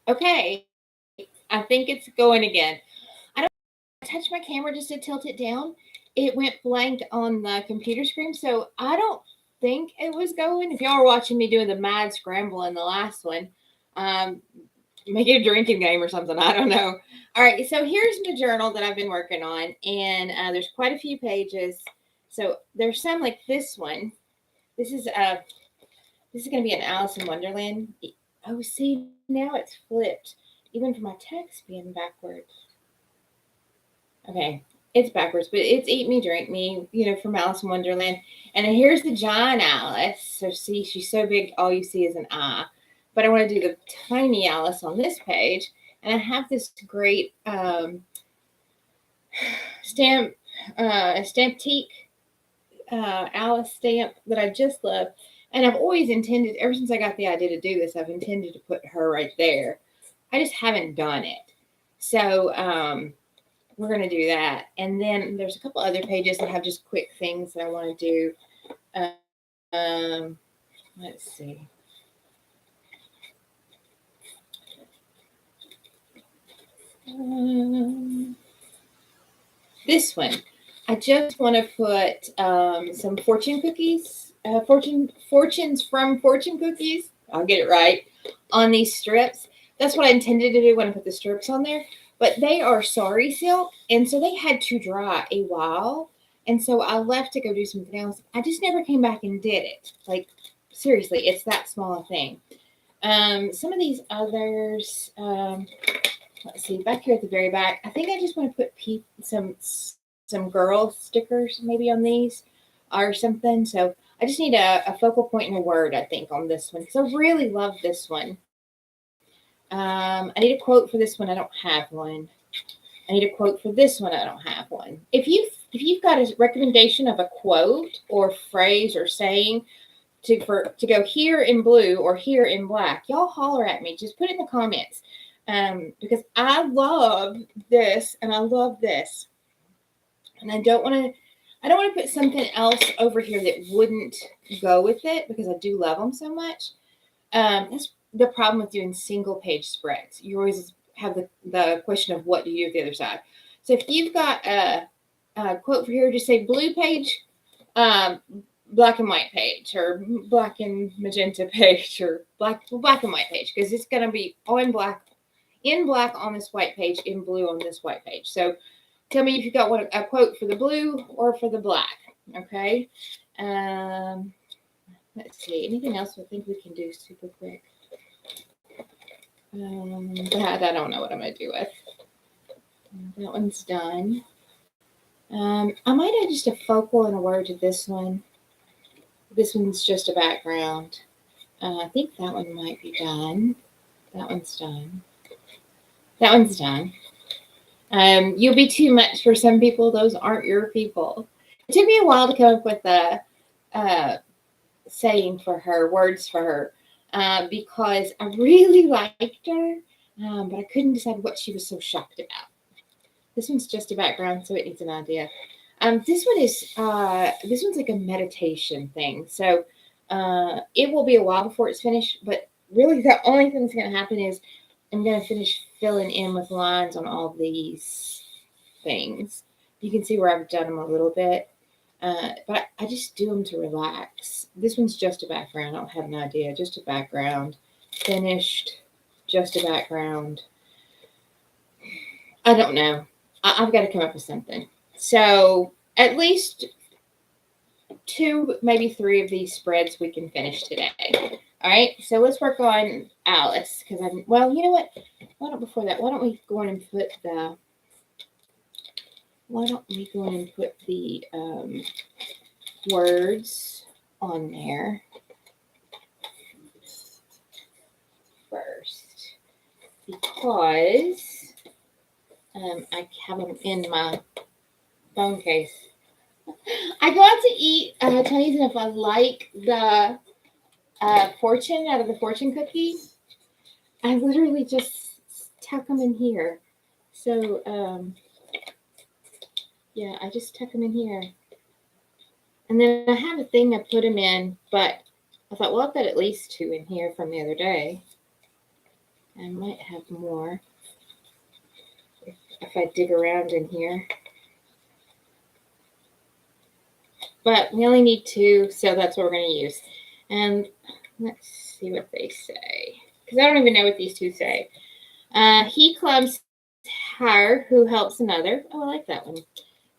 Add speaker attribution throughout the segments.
Speaker 1: Okay, I think it's going again. I don't touch my camera just to tilt it down. It went blank on the computer screen, so I don't think it was going. If y'all were watching me doing the mad scramble in the last one, um, make it a drinking game or something. I don't know. All right, so here's the journal that I've been working on, and there's quite a few pages. So there's some like this one. This is going to be an Alice in Wonderland. Oh, see, now it's flipped, even for my text being backwards. Okay, it's backwards, but it's Eat Me, Drink Me, from Alice in Wonderland. And then here's the giant Alice. So see, she's so big, all you see is an eye. But I want to do the tiny Alice on this page. And I have this great Stamptique Alice stamp that I just love. And I've always intended, ever since I got the idea to do this, I've intended to put her right there. I just haven't done it. So we're going to do that. And then there's a couple other pages that have just quick things that I want to do. Let's see. This one. I just want to put some fortune cookies, fortunes from fortune cookies. I'll get it right on these strips. That's what I intended to do when I put the strips on there. But they are sari silk, and so they had to dry a while. And so I left to go do something else. I just never came back and did it. Like, seriously, it's that small a thing. Some of these others, let's see, back here at the very back, I think I just want to put some girl stickers maybe on these or something. So I just need a focal point and a word, I think, on this one because I really love this one. I need a quote for this one. I don't have one. I need a quote for this one. I don't have one. If you've got a recommendation of a quote or phrase or saying to go here in blue or here in black, y'all holler at me. Just put it in the comments. Because I love this and I love this. And I don't want to put something else over here that wouldn't go with it because I do love them so much. That's the problem with doing single page spreads. You always have the question of what do you do with the other side. So if you've got a quote for here, just say blue page, black and white page, or black and magenta page, or black and white page, because it's going to be all in black on this white page, in blue on this white page. So tell me if you got a quote for the blue or for the black. Okay. Let's see. Anything else I think we can do super quick? That I don't know what I'm going to do with. That one's done. I might add just a focal and a word to this one. This one's just a background. I think that one might be done. That one's done. That one's done. You'll be too much for some people. Those aren't your people. It took me a while to come up with a saying for her, words for her, because I really liked her, but I couldn't decide what she was so shocked about. This one's just a background, so it needs an idea. This one's like a meditation thing. So it will be a while before it's finished, but really the only thing that's going to happen is I'm going to finish filling in with lines on all these things. You can see where I've done them a little bit, but I just do them to relax. This one's just a background. I don't have an idea. Just a background. Finished. Just a background. I don't know. I've got to come up with something. So at least 2, maybe 3 of these spreads we can finish today. All right, so let's work on Alice because well, you know what? Why don't we go in and put the words on there first because I have them in my phone case. I go out to eat Chinese, and if I like the fortune out of the fortune cookie, I literally just tuck them in here. So, yeah, I just tuck them in here. And then I have a thing I put them in, but I thought, well, I've got at least 2 in here from the other day. I might have more if I dig around in here. But we only need 2, so that's what we're going to use. And let's see what they say. Because I don't even know what these 2 say. He climbs higher, who helps another. Oh, I like that one.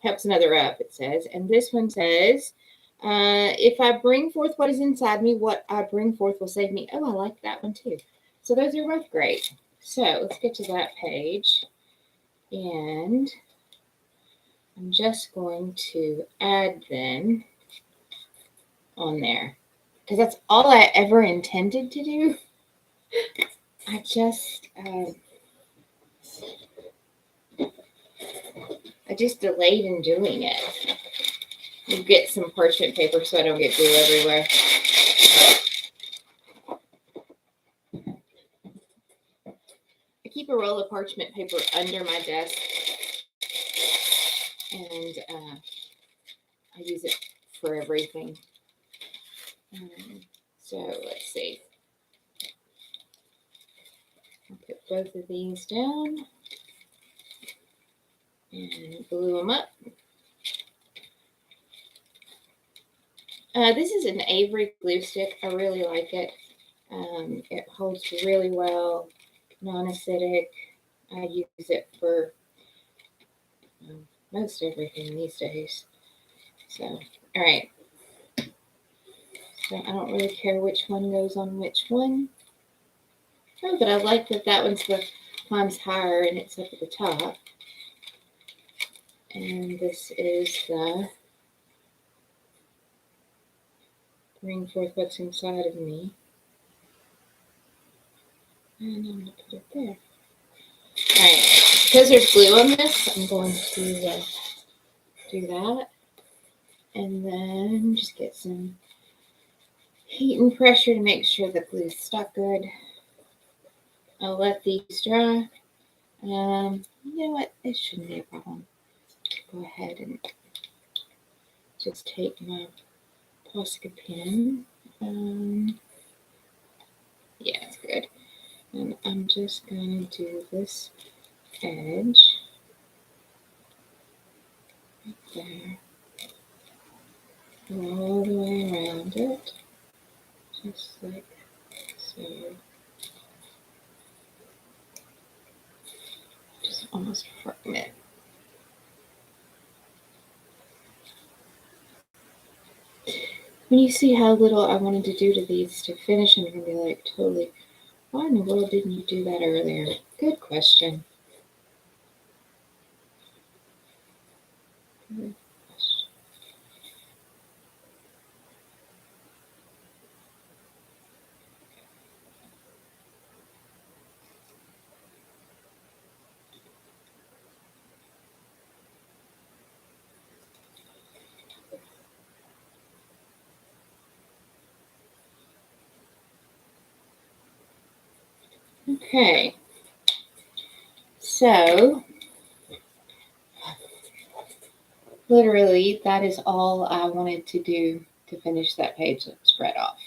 Speaker 1: Helps another up, it says. And this one says, if I bring forth what is inside me, what I bring forth will save me. Oh, I like that one too. So those are both great. So let's get to that page. And I'm just going to add them on there. Because that's all I ever intended to do. I just delayed in doing it. You get some parchment paper so I don't get glue everywhere. I keep a roll of parchment paper under my desk, and I use it for everything. So let's see. I'll put both of these down and glue them up. This is an Avery glue stick. I really like it. It holds really well, non-acidic. I use it for most everything these days. So, all right. So I don't really care which one goes on which one. Oh, but I like that that one's the climbs higher and it's up at the top. And this is the bring forth what's inside of me. And I'm going to put it there. All right. Because there's glue on this, I'm going to do that. And then just get some heat and pressure to make sure the glue's stuck good. I'll let these dry. You know what? It shouldn't be a problem. Go ahead and just take my Posca pen. Yeah, it's good. And I'm just going to do this edge right there. Go all the way around it. Just like so. Just almost flatten it. When you see how little I wanted to do to these to finish, I'm going to be like, totally, why in the world didn't you do that earlier? Good question. Good question. Okay. So, literally, that is all I wanted to do to finish that page spread off.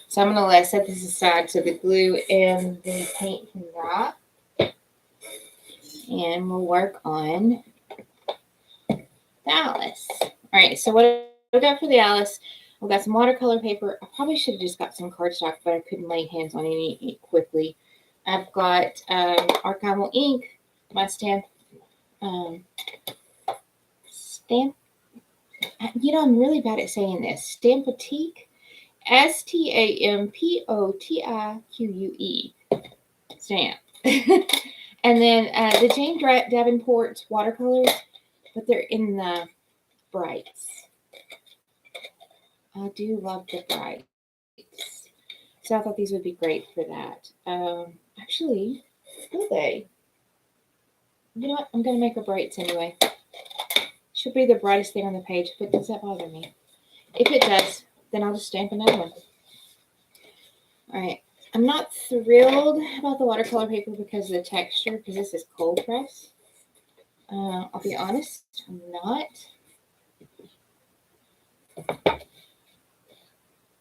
Speaker 1: So I'm going to set this aside so the glue and the paint can dry. And we'll work on the Alice. All right, so what I got for the Alice, I've got some watercolor paper. I probably should have just got some cardstock, but I couldn't lay hands on any quickly. I've got archival ink, my stamp, I'm really bad at saying this. Stampatique, Stampotique, stamp. And then the Jane Davenport watercolors, but they're in the brights. I do love the brights. So I thought these would be great for that. Actually, will they? You know what? I'm going to make her brights anyway. Should be the brightest thing on the page, but does that bother me? If it does, then I'll just stamp another one. All right. I'm not thrilled about the watercolor paper because of the texture, because this is cold press. I'll be honest, I'm not.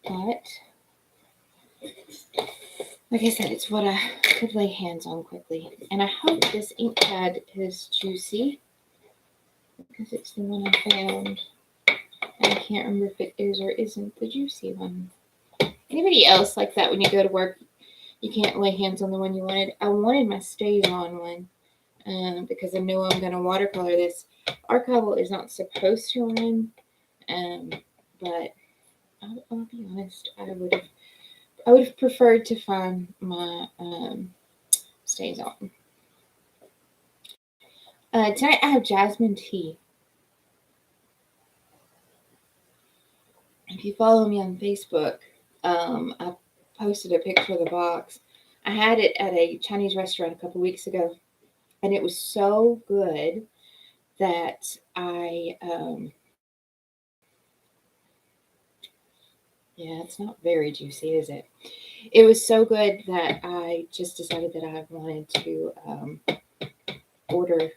Speaker 1: But like I said, it's what I could lay hands on quickly. And I hope this ink pad is juicy because it's the one I found. And I can't remember if it is or isn't the juicy one. Anybody else like that when you go to work, you can't lay hands on the one you wanted? I wanted my StazOn one because I know I'm going to watercolor this. Archival is not supposed to run, but I'll be honest, I would have preferred to find my StazOn. Tonight I have jasmine tea. If you follow me on Facebook, I posted a picture of the box. I had it at a Chinese restaurant a couple weeks ago, and it was so good that yeah, it's not very juicy, is it? It was so good that I just decided that I wanted to order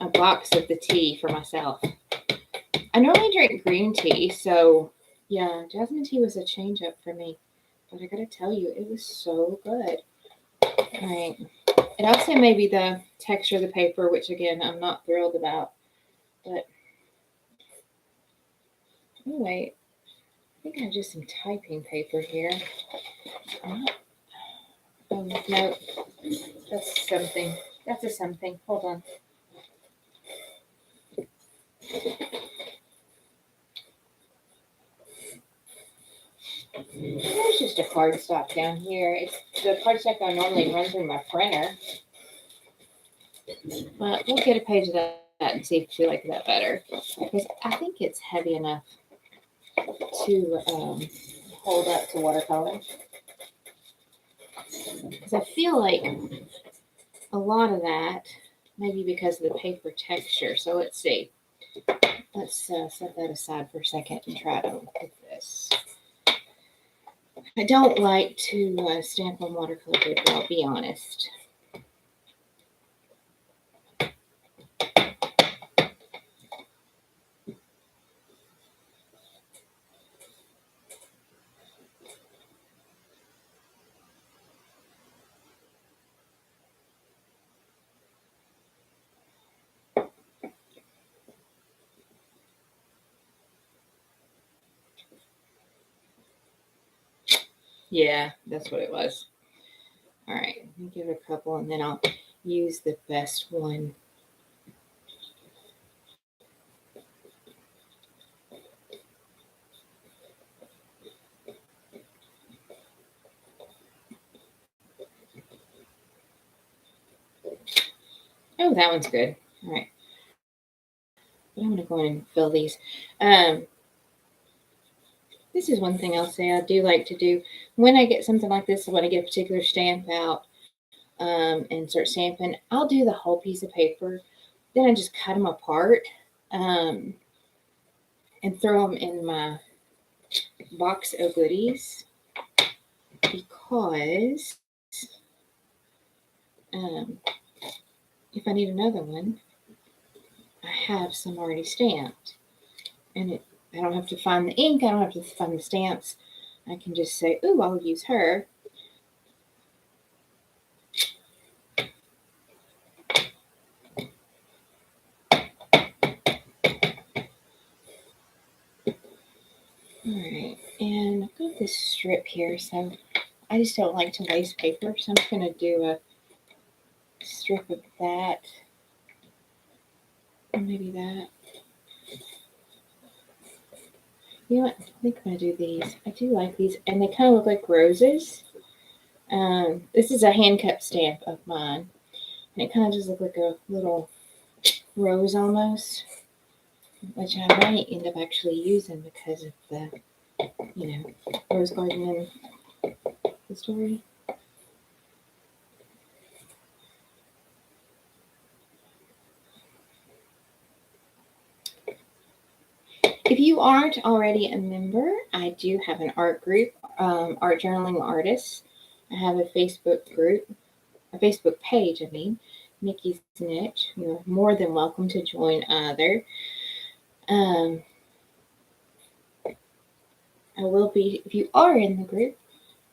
Speaker 1: a box of the tea for myself. I normally drink green tea, so yeah, jasmine tea was a change up for me. But I gotta tell you, it was so good. All right. It also may be the texture of the paper, which again, I'm not thrilled about. But anyway, I think I have just some typing paper here. Oh, no, that's something. That's a something. Hold on. There's just a cardstock down here. It's the cardstock I normally run through my printer. But we'll get a page of that and see if you like that better. Because I think it's heavy enough to hold up to watercolor. Because I feel like a lot of that, maybe because of the paper texture. So let's see. Let's set that aside for a second and try to look at this. I don't like to stamp on watercolor paper, I'll be honest. Yeah, that's what it was. All right, let me give it a couple and then I'll use the best one. Oh, that one's good. All right. But I'm going to go in and fill these. This is one thing I'll say I do like to do. When I get something like this, when I get a particular stamp out and start stamping, I'll do the whole piece of paper. Then I just cut them apart and throw them in my box of goodies because if I need another one, I have some already stamped. And I don't have to find the ink. I don't have to find the stamps. I can just say, ooh, I'll use her. All right, and I've got this strip here, so I just don't like to waste paper, so I'm just going to do a strip of that, or maybe that. You know what? I think I'm going to do these. I do like these, and they kind of look like roses. This is a hand-cut stamp of mine, and it kind of just looks like a little rose almost, which I might end up actually using because of the, rose garden in the story. If you aren't already a member, I do have an art group, Art Journaling Artists. I have a Facebook group, a Facebook page, Nikki's Niche. You're more than welcome to join either. I will be, if you are in the group,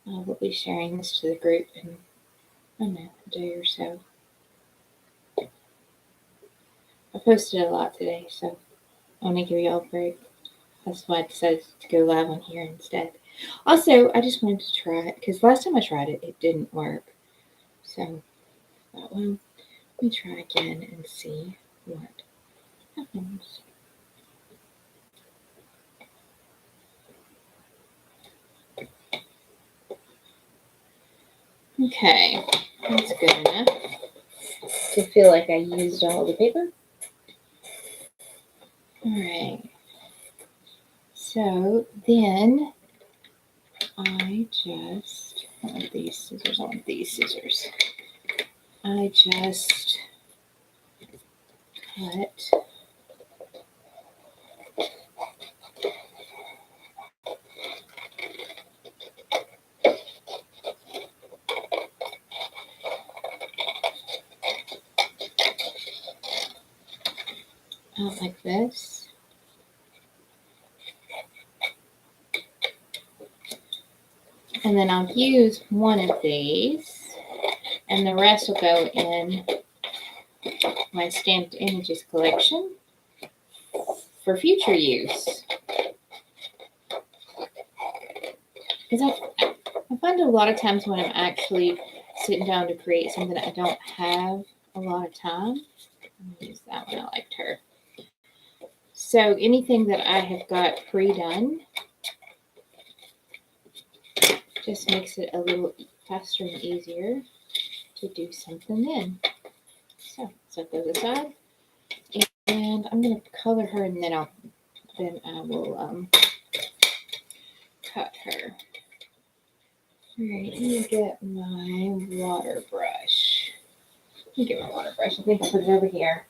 Speaker 1: I will be sharing this to the group in, I don't know, a day or so. I posted a lot today, so I want to give you all a break. That's why I decided to go live on here instead. Also, I just wanted to try it because last time I tried it, it didn't work. So I thought, well, let me try again and see what happens. Okay, that's good enough to feel like I used all the paper. All right. So then I want these scissors. I want these scissors. I just cut out like this. And then I'll use one of these, and the rest will go in my stamped images collection for future use. Because I find a lot of times when I'm actually sitting down to create something, I don't have a lot of time. I'm going to use that one. I liked her. So anything that I have got pre-done just makes it a little faster and easier to do something then. So set those aside. And I'm going to color her, and then I will cut her. All right, let me get my water brush. Let me get my water brush. I think I put it over here.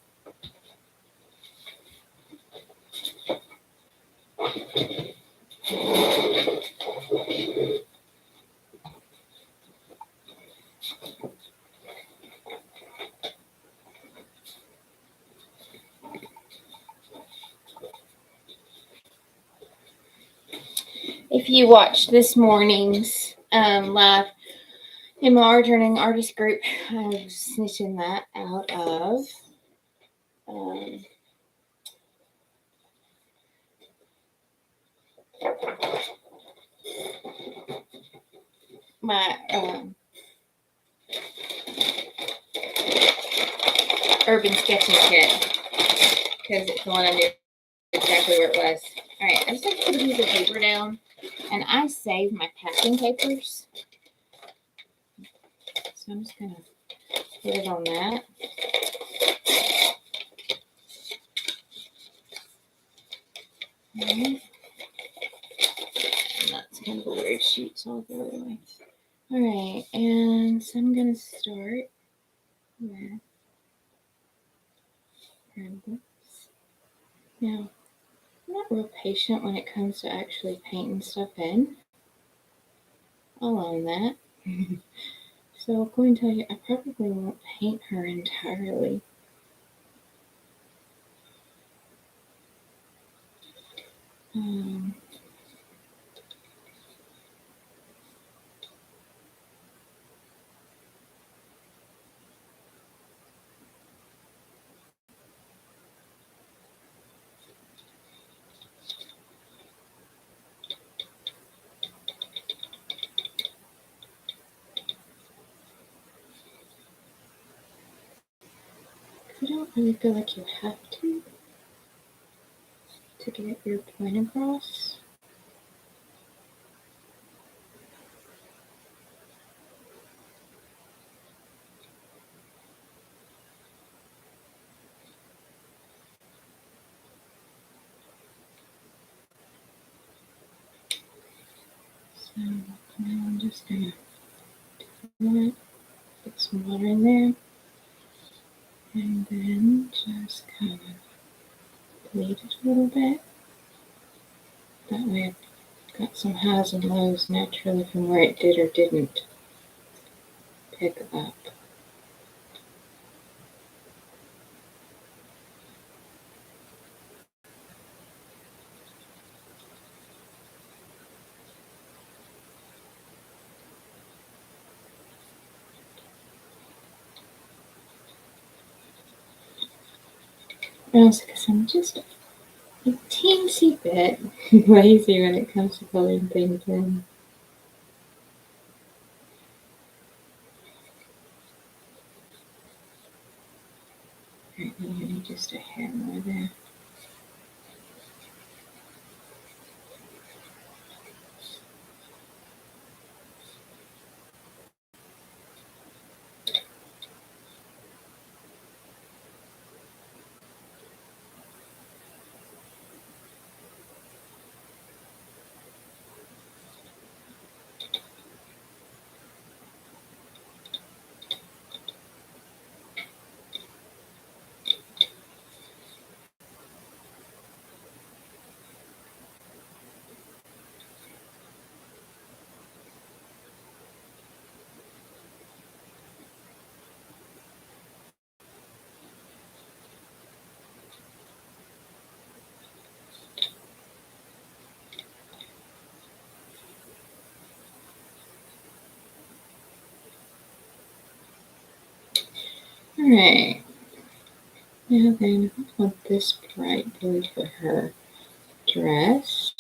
Speaker 1: If you watched this morning's live in my art journaling artist group, I was snitching that out of my urban sketching kit, because it's the one I knew exactly where it was. All right, I just like to put a piece of paper down, and I save my packing papers. So I'm just going to put it on that. And that's kind of a weird sheet, so I'll go away. All right, and so I'm going to start with this. Now, I'm not real patient when it comes to actually painting stuff in. I'll own that. So I'm going to tell you, I probably won't paint her entirely. I don't really feel like you have to get your point across. So now I'm just gonna put some water in there, and then just kind of bleed it a little bit. That way I've got some highs and lows naturally from where it did or didn't pick up. Also, because I'm just a teensy bit lazy when it comes to coloring things in. Alright, now I need just a hair more there. Alright. Now then, I want this bright blue for her dress.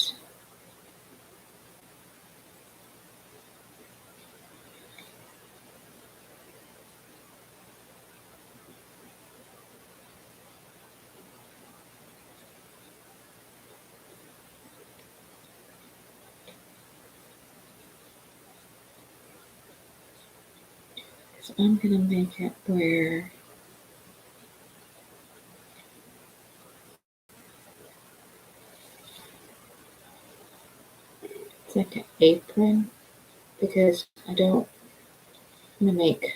Speaker 1: So I'm going to make it where it's like an apron, because I'm going to make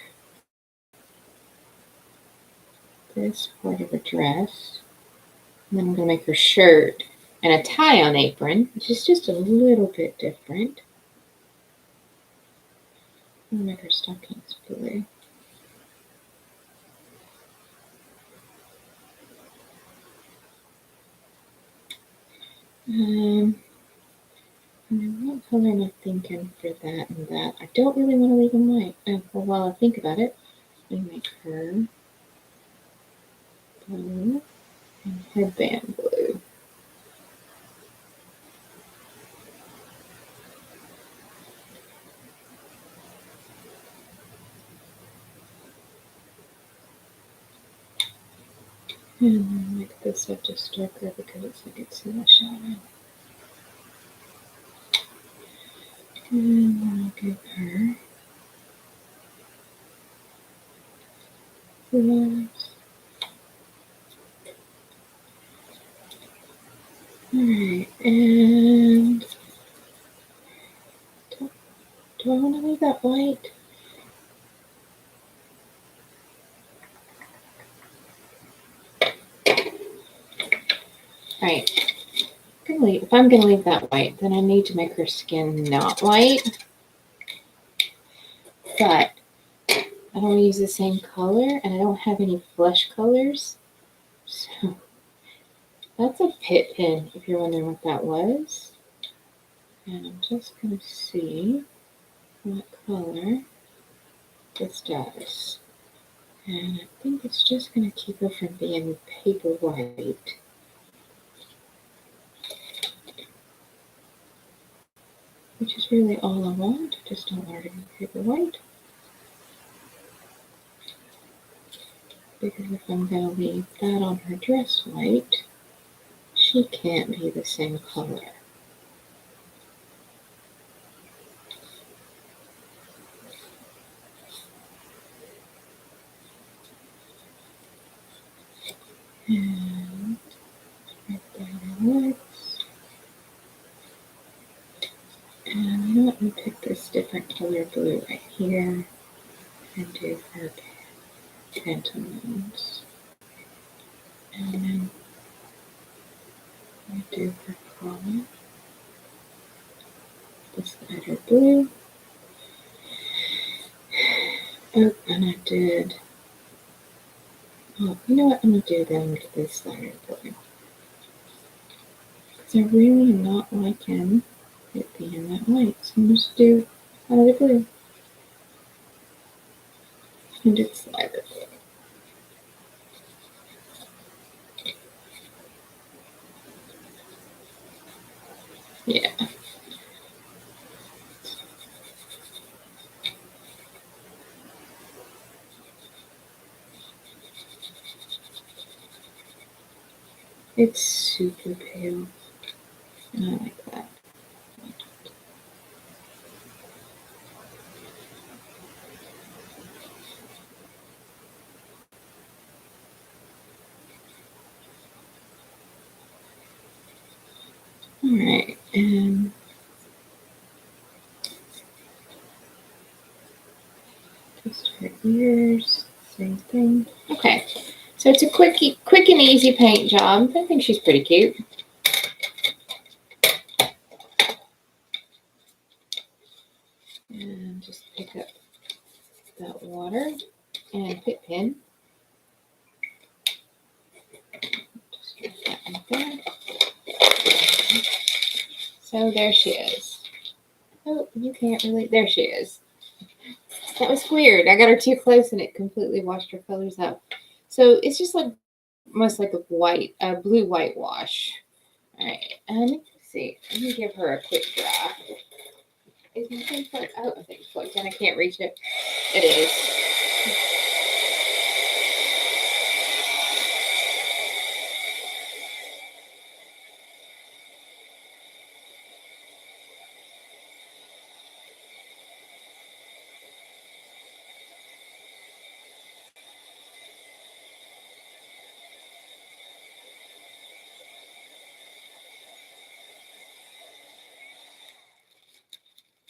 Speaker 1: this part of a dress. And then I'm going to make her shirt and a tie-on apron, which is just a little bit different. I'm going to make her stockings blue. And then what color am I thinking for that and that? I don't really want to leave them white. Well, while I think about it, let me make her blue and headband blue. And then make this up just darker because it's like it's in the shadow. And then I'll give her gloves. Alright, and do I want to leave that white? Alright, if I'm going to leave that white, then I need to make her skin not white. But I don't want to use the same color, and I don't have any flesh colors. So that's a pit pin, if you're wondering what that was. And I'm just going to see what color this does. And I think it's just going to keep her from being paper white. Which is really all I want. I just don't want her to be paper white. Because if I'm going to leave that on her dress white, she can't be the same color. And right there it works. And you know what? Let me pick this different color blue right here and do her pantaloons. And then I do her collar. This lighter blue. Oh, and I did. Oh, you know what? I'm going to do them with this lighter blue. Because I really am not liking it being that white. So I'm just do lighter blue. And it's lighter blue. It's super pale. And I like that. All right, and just her ears, same thing. Okay, so it's a quick and easy paint job. I think she's pretty cute. And just pick up that water and Pitt pen. Just drop that right there. So there she is. Oh, you can't really. There she is. That was weird. I got her too close and it completely washed her colors up. So it's just like almost like a blue whitewash. All right. Let me see. Let me give her a quick dry. Is my thing plugged? Oh, I think it's plugged in. I can't reach it. It is.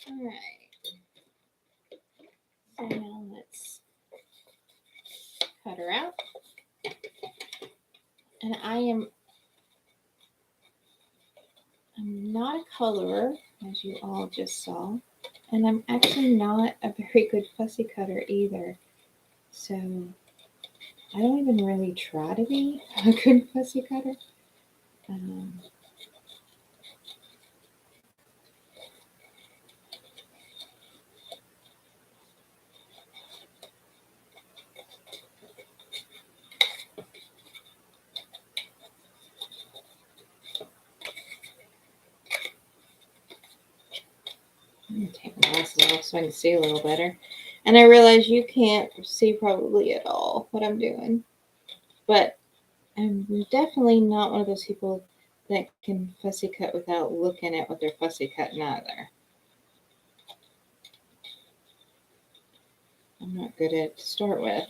Speaker 1: All right. So now let's cut her out. And I'm not a colorer, as you all just saw. And I'm actually not a very good fussy cutter either. So I don't even really try to be a good fussy cutter. I'm going to take my glasses off so I can see a little better. And I realize you can't see probably at all what I'm doing. But I'm definitely not one of those people that can fussy cut without looking at what they're fussy cutting either. I'm not good at it to start with.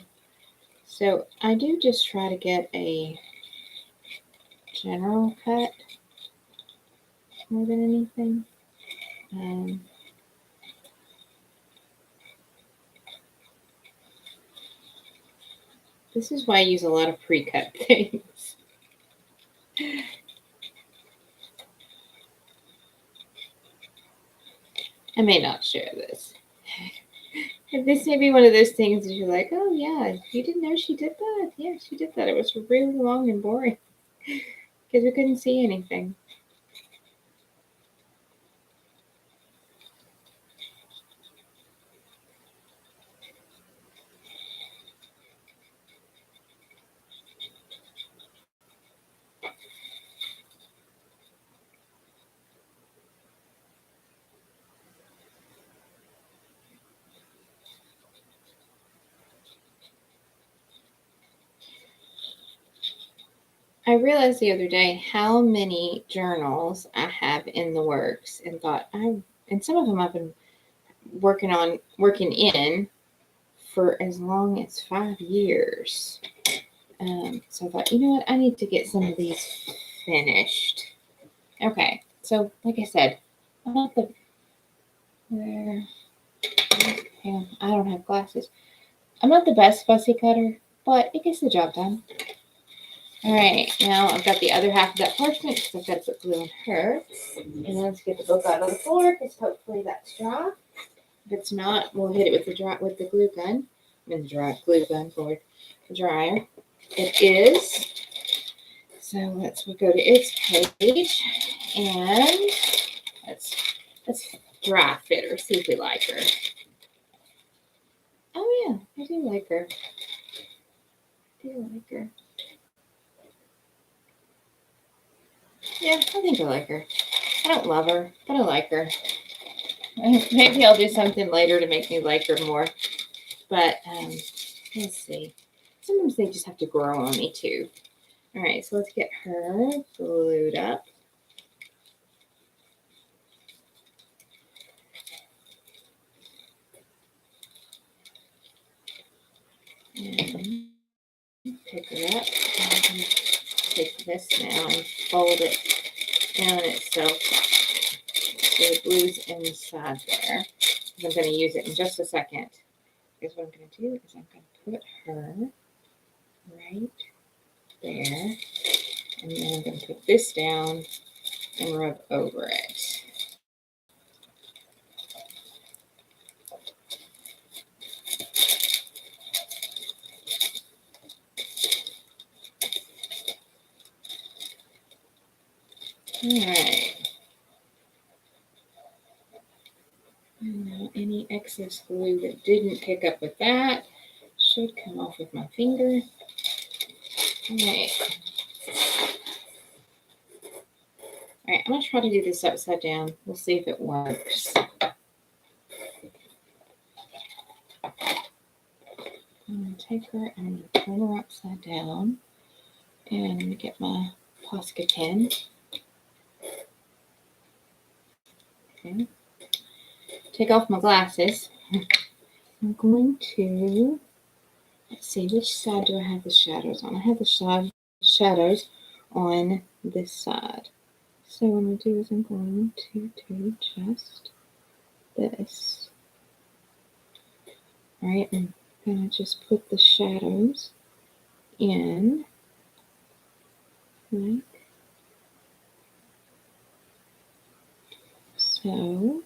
Speaker 1: So I do just try to get a general cut more than anything. This is why I use a lot of pre-cut things. I may not share this. This may be one of those things that you're like, oh yeah, you didn't know she did that? Yeah, she did that. It was really long and boring because we couldn't see anything. I realized the other day how many journals I have in the works and thought and some of them I've been working in for as long as 5 years. So I thought, you know what, I need to get some of these finished. Okay, so like I said, I'm not the where I don't have glasses. I'm not the best fussy cutter, but it gets the job done. All right, now I've got the other half of that parchment because I've got to put glue on her. And let's get the book out on the floor because hopefully that's dry. If it's not, we'll hit it with the glue gun. Glue gun for the dryer. It is. So let's go to its page and let's dry fit her, see if we like her. Oh yeah, I do like her. Yeah, I think I like her. I don't love her, but I like her. Maybe I'll do something later to make me like her more. But let's see. Sometimes they just have to grow on me too. All right, so let's get her glued up. And pick it up. And take this now and fold it in itself so the glue's inside there. I'm going to use it in just a second. Because what I'm going to do is I'm going to put her right there. And then I'm going to put this down and rub over it. All right. And now any excess glue that didn't pick up with that should come off with my finger. All right. All right, I'm going to try to do this upside down. We'll see if it works. I'm going to take her and I'm going to turn her upside down. And I'm going to get my Posca pen. Okay. Take off my glasses. I'm going to, let's see, which side do I have the shadows on? I have the shadows on this side. So what I'm going to do is I'm going to do just this. All right, I'm going to just put the shadows in like so.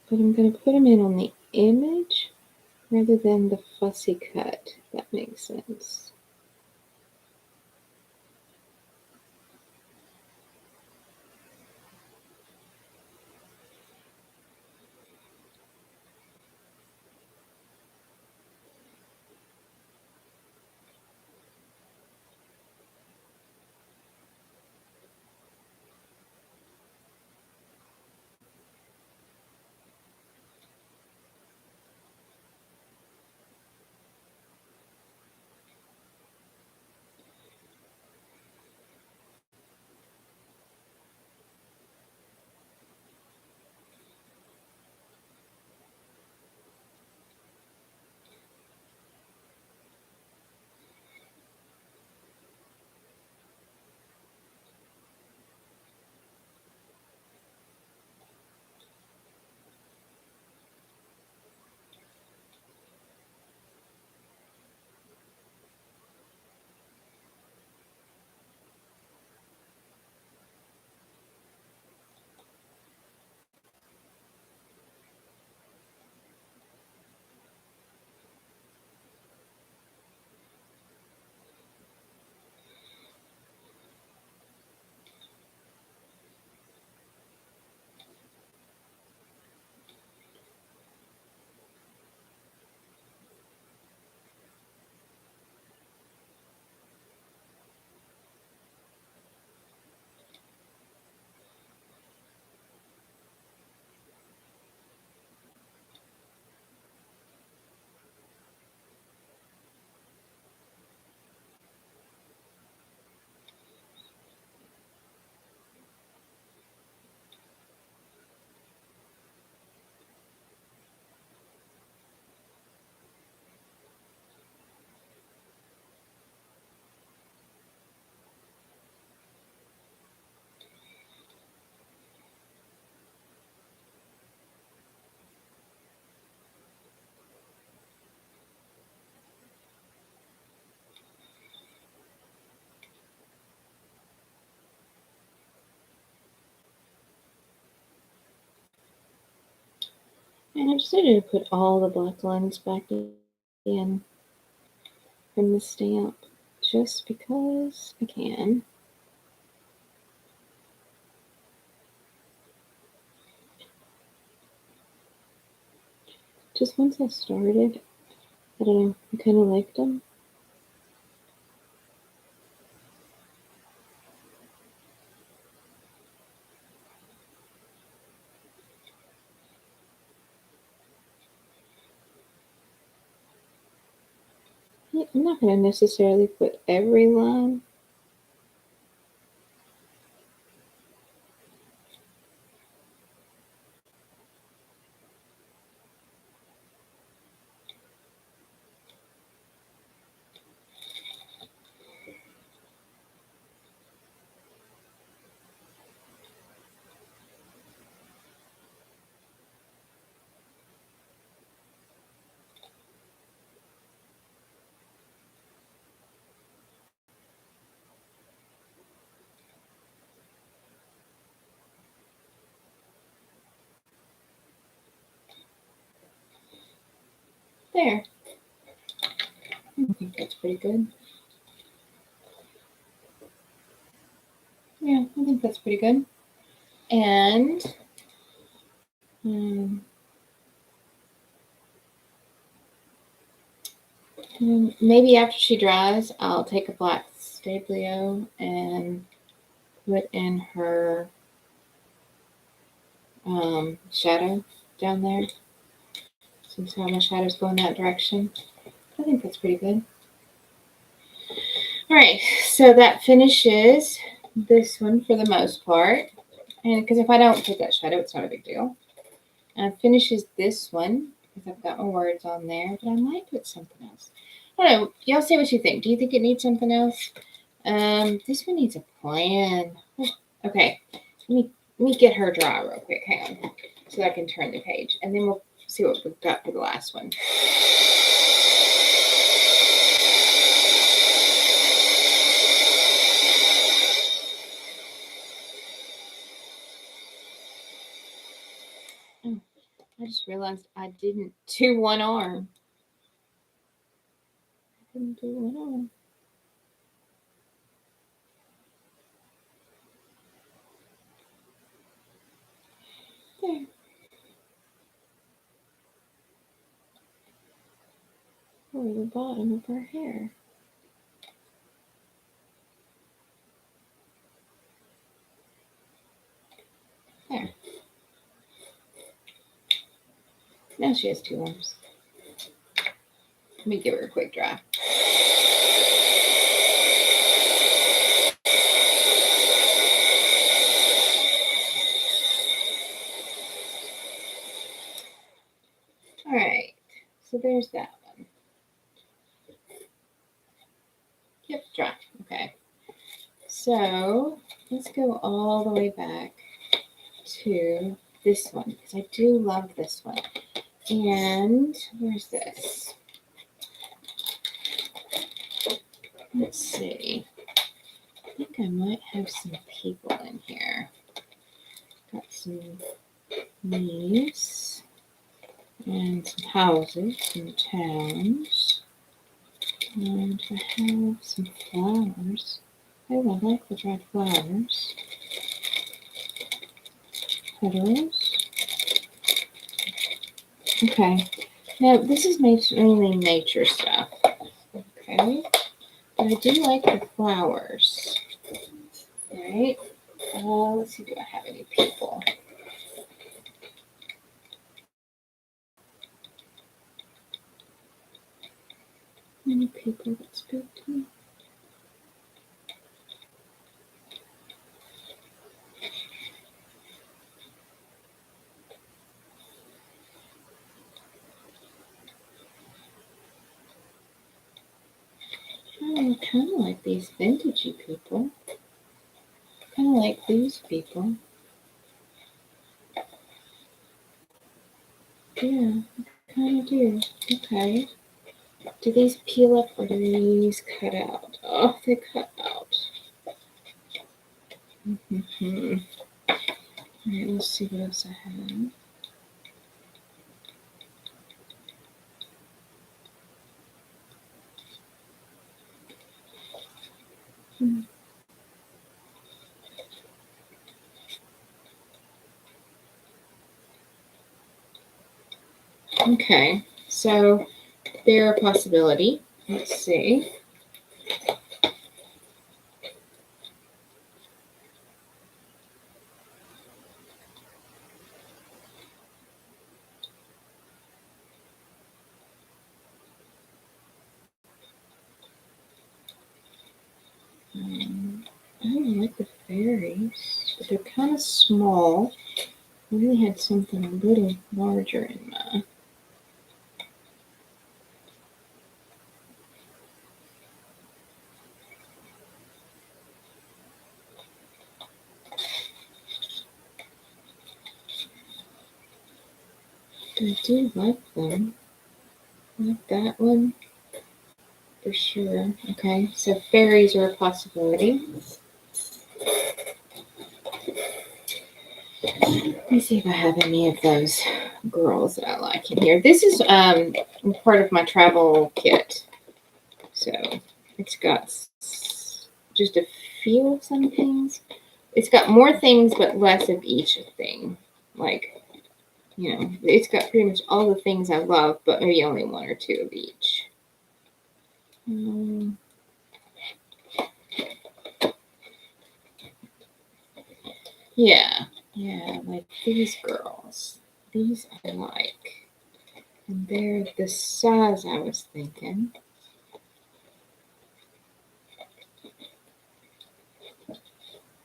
Speaker 1: But I'm going to put them in on the image rather than the fussy cut, if that makes sense. And I decided to put all the black lines back in from the stamp just because I can. Just once I started, I don't know, I kind of liked them. I'm not going to necessarily put every line. There. I think that's pretty good. Yeah, I think that's pretty good. And maybe after she dries, I'll take a black Stabilo and put in her shadow down there. Since how my shadows go in that direction. I think that's pretty good. All right, so that finishes this one for the most part. And because if I don't put that shadow, it's not a big deal. And it finishes this one because I've got my words on there, but I might put something else. I don't know. Y'all say what you think. Do you think it needs something else? This one needs a plan. Okay, let me get her dry real quick. Hang on, so I can turn the page, and then we'll see what we've got for the last one. Oh, I just realized I didn't do one arm. I didn't do one arm. There. Or the bottom of her hair. There. Now she has two arms. Let me give her a quick dry. All right, so there's that one. Yep, dry. Okay. So let's go all the way back to this one because I do love this one. And where's this? Let's see. I think I might have some people in here. Got some leaves and some houses, some towns. And I have some flowers. Oh, I like the dried flowers. Petals. Okay. Now, this is mainly nature stuff. Okay. But I do like the flowers. Alright. Let's see, do I have any people? Any people that spoke to me? I kind of like these vintagey people. Kind of like these people. Yeah, I kind of do. Okay. Do these peel up or do these cut out? Oh, they cut out. Mm-hmm. All right, let's see what else I have. Okay, so they're a possibility. Let's see. I don't like the fairies, but they're kind of small. I really had something a little larger in mind. I do like them. I like that one for sure. Okay, so fairies are a possibility. Let me see if I have any of those girls that I like in here. This is part of my travel kit. So it's got just a few of some things. It's got more things, but less of each thing. Like, you know, it's got pretty much all the things I love, but maybe only one or two of each. Yeah, like these girls. These I like. And they're the size I was thinking.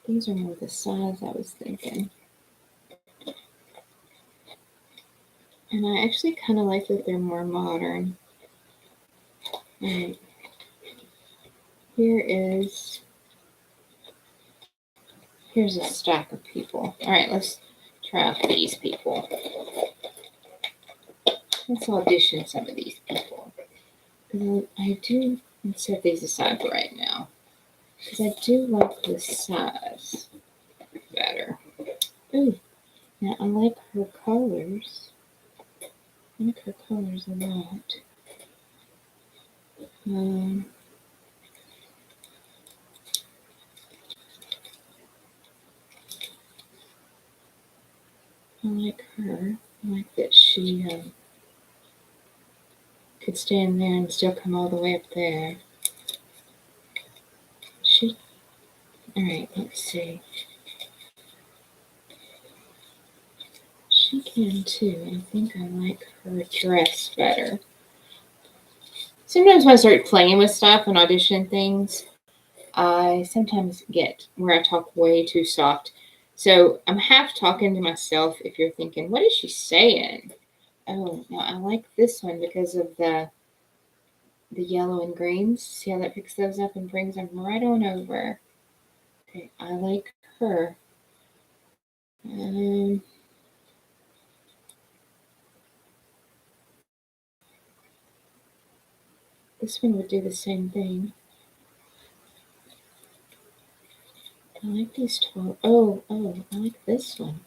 Speaker 1: These are more the size I was thinking. And I actually kind of like that they're more modern. All right. Here's a stack of people. All right, let's try out these people. Let's audition some of these people. I do, let's set these aside for right now. Because I do like the size better. Ooh, now I like her colors. I like her colors a lot. I like her. I like that she could stand there and still come all the way up there. Alright, let's see. She can too. I think I like her dress better. Sometimes when I start playing with stuff and audition things, I sometimes get where I talk way too soft. So I'm half talking to myself if you're thinking, what is she saying? Oh, now I like this one because of the yellow and greens. See how that picks those up and brings them right on over. Okay, I like her. This one would do the same thing. I like these 12. Oh, I like this one.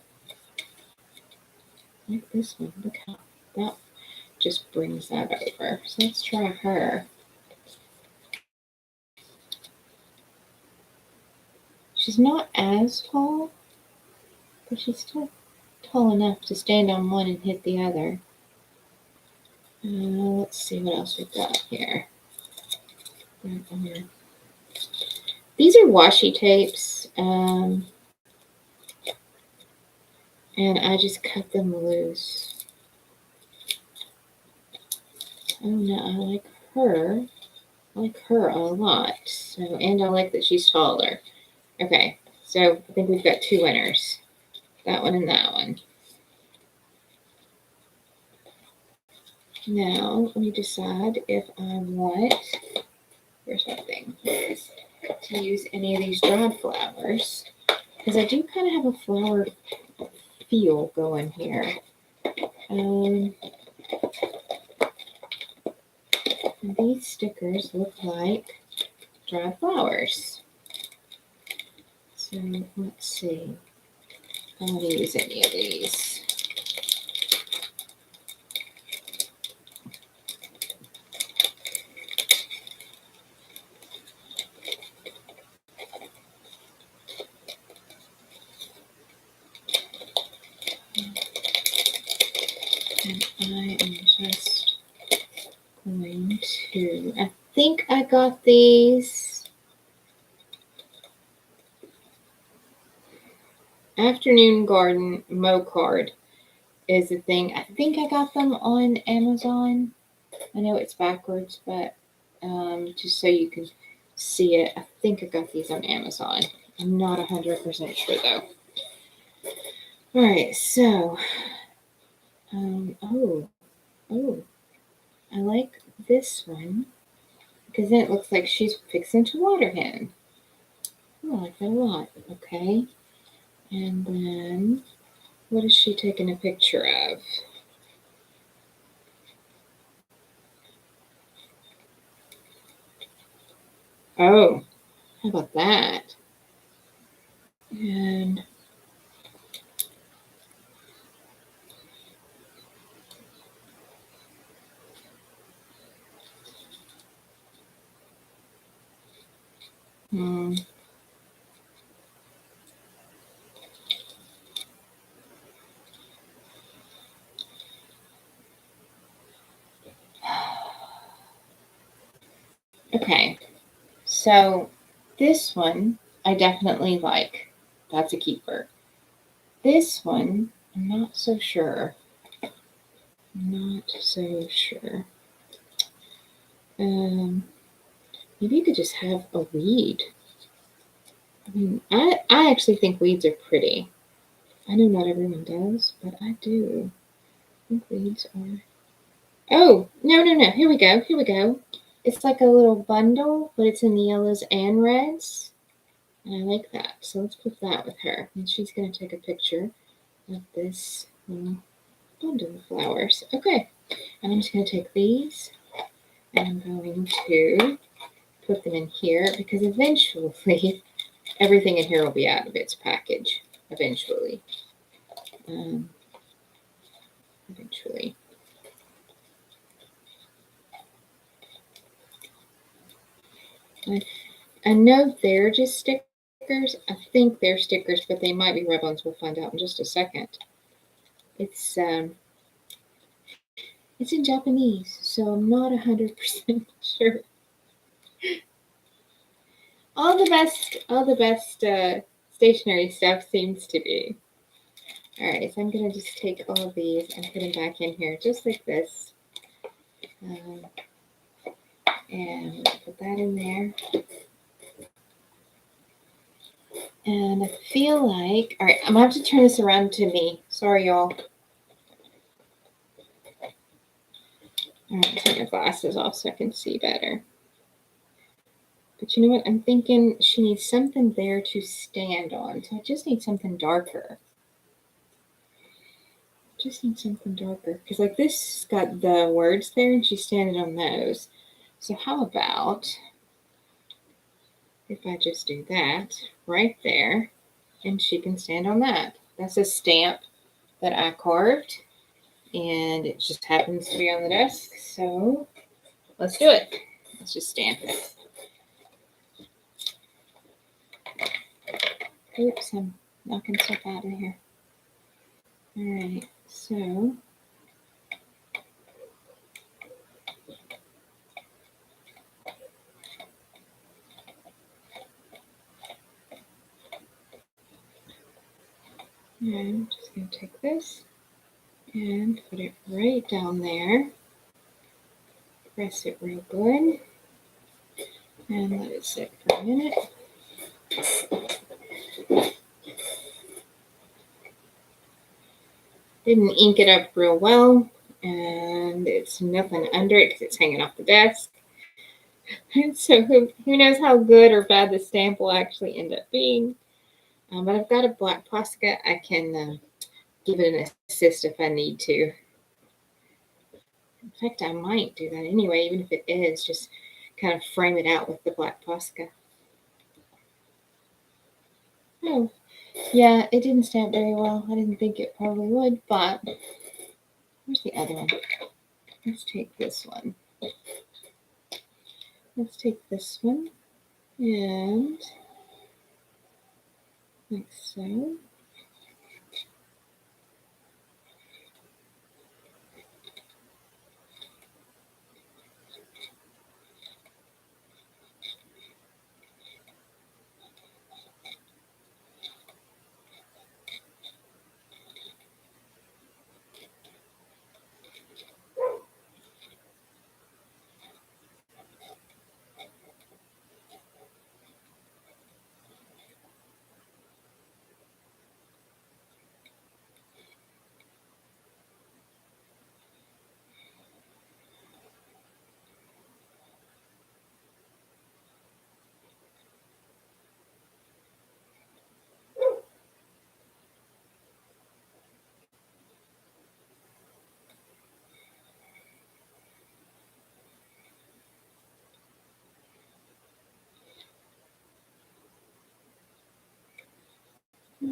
Speaker 1: I like this one. Look how that just brings that over. So let's try her. She's not as tall, but she's still tall enough to stand on one and hit the other. Let's see what else we've got here. These are washi tapes, and I just cut them loose. Oh no, I like her. I like her a lot. So, and I like that she's taller. Okay, so I think we've got two winners. That one and that one. Now, let me decide if I want, where's my thing, to use any of these dried flowers. Because I do kind of have a flower feel going here. And these stickers look like dried flowers. So let's see. I don't want to use any of these. And I am just going to, I think I got these Afternoon Garden Mo card is the thing. I think I got them on Amazon. I know it's backwards, but just so you can see it. I think I got these on Amazon. I'm not 100% sure though. All right, so, oh, I like this one because then it looks like she's fixing to water him. Oh, I like that a lot. Okay, and then what is she taking a picture of? Oh, how about that? And okay, so this one I definitely like. That's a keeper. This one, I'm not so sure. Not so sure. Maybe you could just have a weed. I mean, I actually think weeds are pretty. I know not everyone does, but I do. I think weeds are. Oh, no, no, no. Here we go. Here we go. It's like a little bundle, but it's in the yellows and reds. And I like that. So let's put that with her. And she's going to take a picture of this little bundle of flowers. Okay. And I'm just going to take these and I'm going to put them in here because eventually everything in here will be out of its package. Eventually. Eventually. I know they're just stickers. I think they're stickers, but they might be rub-ons. We'll find out in just a second. It's in Japanese, so I'm not 100% sure. All the best stationery stuff seems to be. All right, so I'm gonna just take all of these and put them back in here, just like this, and put that in there. And I feel like, all right, I'm gonna have to turn this around to me. Sorry, y'all. All right, take my glasses off so I can see better. But you know what? I'm thinking she needs something there to stand on. So I just need something darker. Just need something darker. Because like this got the words there and she's standing on those. So how about if I just do that right there and she can stand on that. That's a stamp that I carved and it just happens to be on the desk. So let's do it. Let's just stamp it. Oops, I'm knocking stuff out of here. All right, so I'm just going to take this and put it right down there. Press it real good and let it sit for a minute. Didn't ink it up real well, and it's nothing under it because it's hanging off the desk. And so who knows how good or bad the stamp will actually end up being. But I've got a black Posca. I can give it an assist if I need to. In fact, I might do that anyway, even if it is, just kind of frame it out with the black Posca. Oh, yeah, it didn't stamp very well. I didn't think it probably would, but where's the other one? Let's take this one. Let's take this one and like so.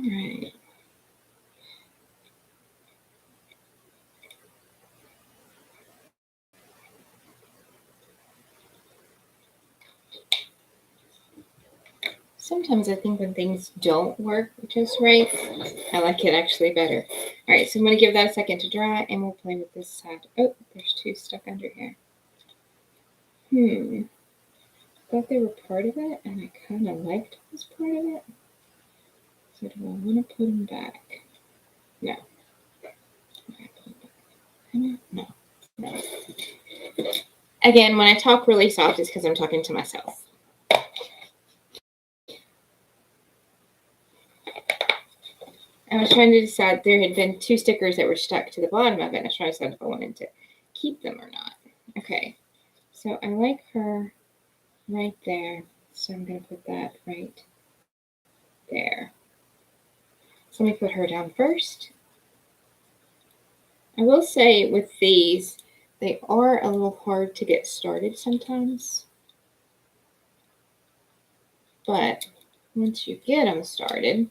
Speaker 1: right. Sometimes I think when things don't work just right, I like it actually better. All right, so I'm going to give that a second to dry, and we'll play with this side. Oh, there's two stuck under here. Thought they were part of it, and I kind of liked this part of it. So do I want to put them back? No. No. No. Again, when I talk really soft, it's because I'm talking to myself. I was trying to decide, there had been two stickers that were stuck to the bottom of it. And I was trying to decide if I wanted to keep them or not. Okay, so I like her right there. So I'm going to put that right there. So let me put her down first. I will say with these, they are a little hard to get started sometimes. But once you get them started,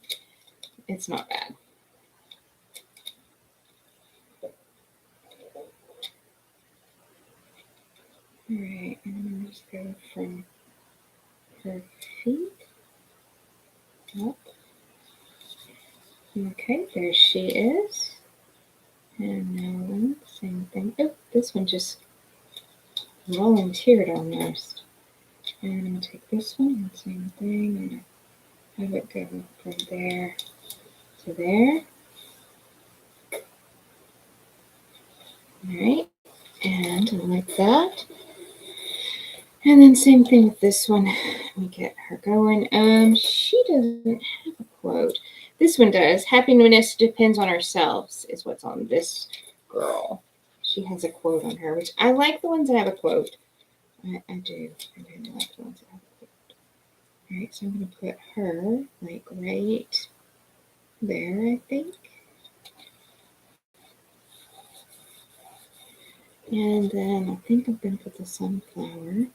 Speaker 1: it's not bad. All right, and I'm going to just go from her feet up. Okay, there she is. And now same thing. Oh, this one just volunteered almost. And I'm going to take this one and same thing and have it go from there to there. All right, and like that. And then same thing with this one. Let me get her going. She doesn't have a quote. This one does. Happiness depends on ourselves is what's on this girl. She has a quote on her, which I like the ones that have a quote. I do. I do like the ones that have a quote. All right, so I'm going to put her like right there, I think. And then I think I'm going to put the sunflower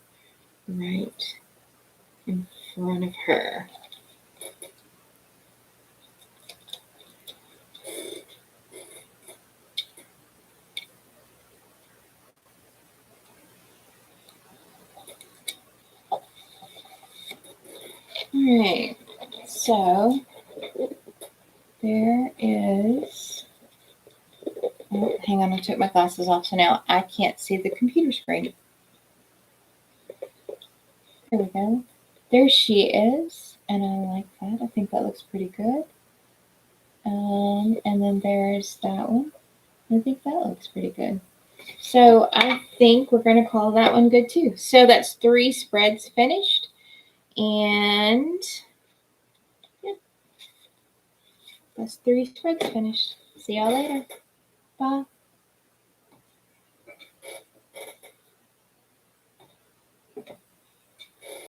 Speaker 1: right in front of her. All right, so there is, oh, hang on, I took my glasses off, so now I can't see the computer screen. There we go. There she is, and I like that. I think that looks pretty good. And then there's that one. I think that looks pretty good. So I think we're going to call that one good too. So that's 3 spreads finished. And yeah, that's 3 spreads finished. See y'all later. Bye.